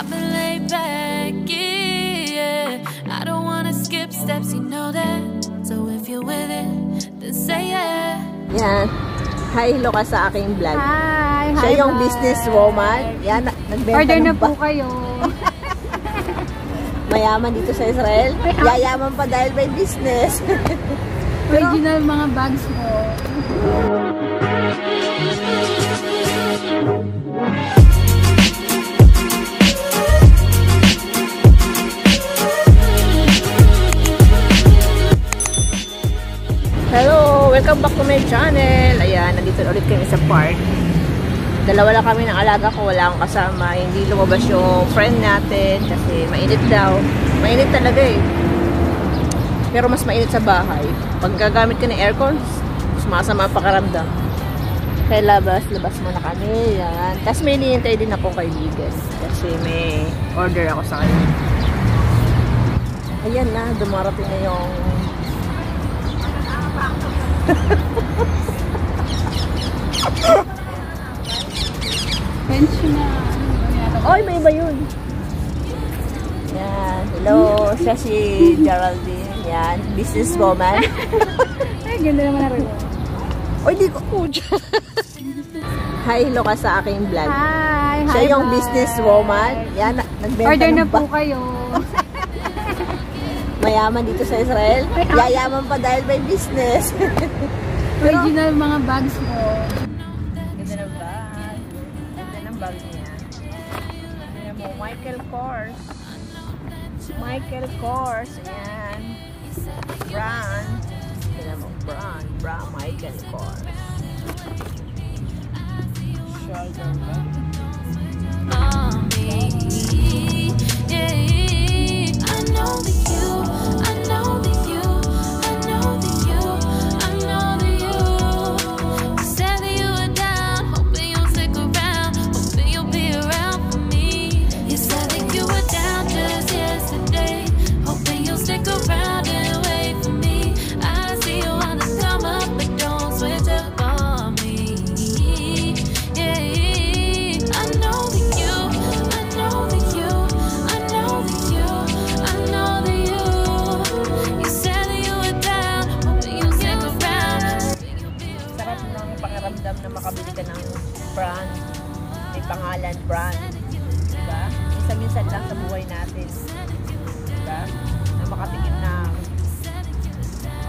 I've been laid back, yeah. I don't wanna skip steps, you know that. So if you're with it, then say yeah. Yan. Hi, hello ka sa aking vlog. Hi! Siya yung businesswoman. Yan, nagbenta order na ng po kayo. Mayaman dito sa Israel. Yayaman pa dahil may business. Original mga bags mo. Hello! Welcome back to my channel. Ayan, nandito ulit kami sa park. Dalawa lang kami ng alaga ko, wala akong kasama. Hindi lumabas yung friend natin kasi mainit daw. Mainit talaga eh. Pero mas mainit sa bahay. Pag gagamit ka ng aircon, sumasama ang pakaramdam. Kaya labas muna kami. Yan. Tapos may nihintay din akong kaibigan. Kasi may order ako sa kanya. Ayan na, dumarating na yung Bench na. oy, may iba yun. Yan. Hello. Siya si Geraldine. Yan. Businesswoman. Ay, ganda naman na rin. Oy, di ko po dyan. Hi, hello ka sa aking vlog. Hi! Siya yung businesswoman. Yan. Nagbenta Order na ng po kayo. Mayaman dito sa Israel. Yayaman pa dahil may business. Original mga bags mo. Ganda ng bag. Ganda ng bag niya. Ayan mo, KORS. KORS. Ayan. Brand. Ayan mo, brand. KORS. Shoulder bag. Na makabili ka ng brand, may pangalan brand, diba? Minsan lang sa buhay natin, diba? Na makatingin na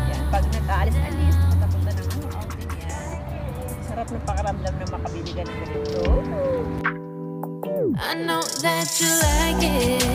yan, pag nag-aalis-alis matapunta ng outing yan, sarap ng pakaramdam na makabili ka ng ganito. I know that you like it.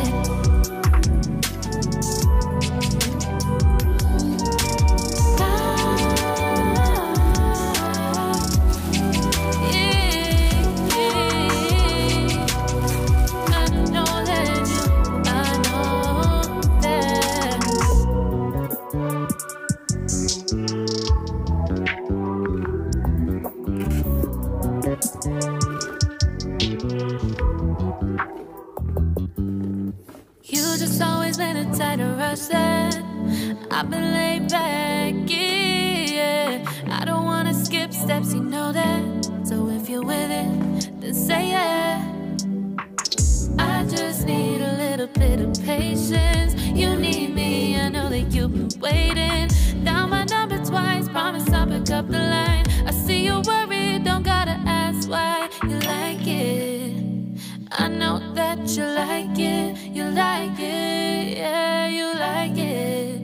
I've been laid back, yeah. I don't wanna skip steps, you know that. So if you're with it, then say yeah. I just need a little bit of patience. You need me, I know that you've been waiting. Down my number twice, promise I'll pick up the line. I see you worried, don't gotta ask why. You like it, I know that you like it. You like it, yeah, you like it.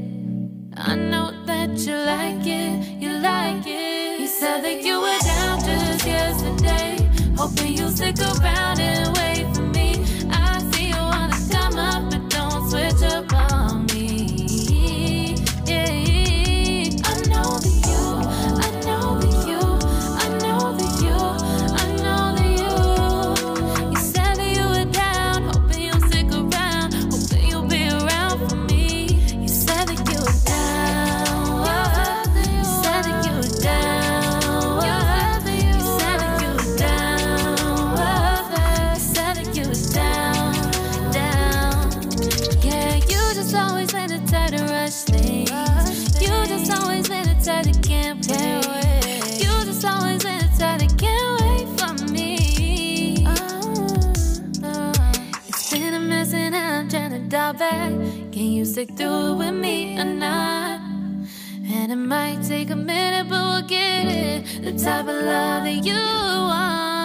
I know that you like it, you like it. You said that you were down just yesterday, hoping you'll stick around and wait for me. I see you wanna come up, but don't switch up on me. Yeah, I know that you, I know that you, I know that you, I know that you. You said that you were down, hoping you'll stick around, hoping you'll be around for me. You said that you were down, you said that you were down, you said that you were down. that. Can you stick through it with me or not? And it might take a minute, but we'll get it. The type of love that you want.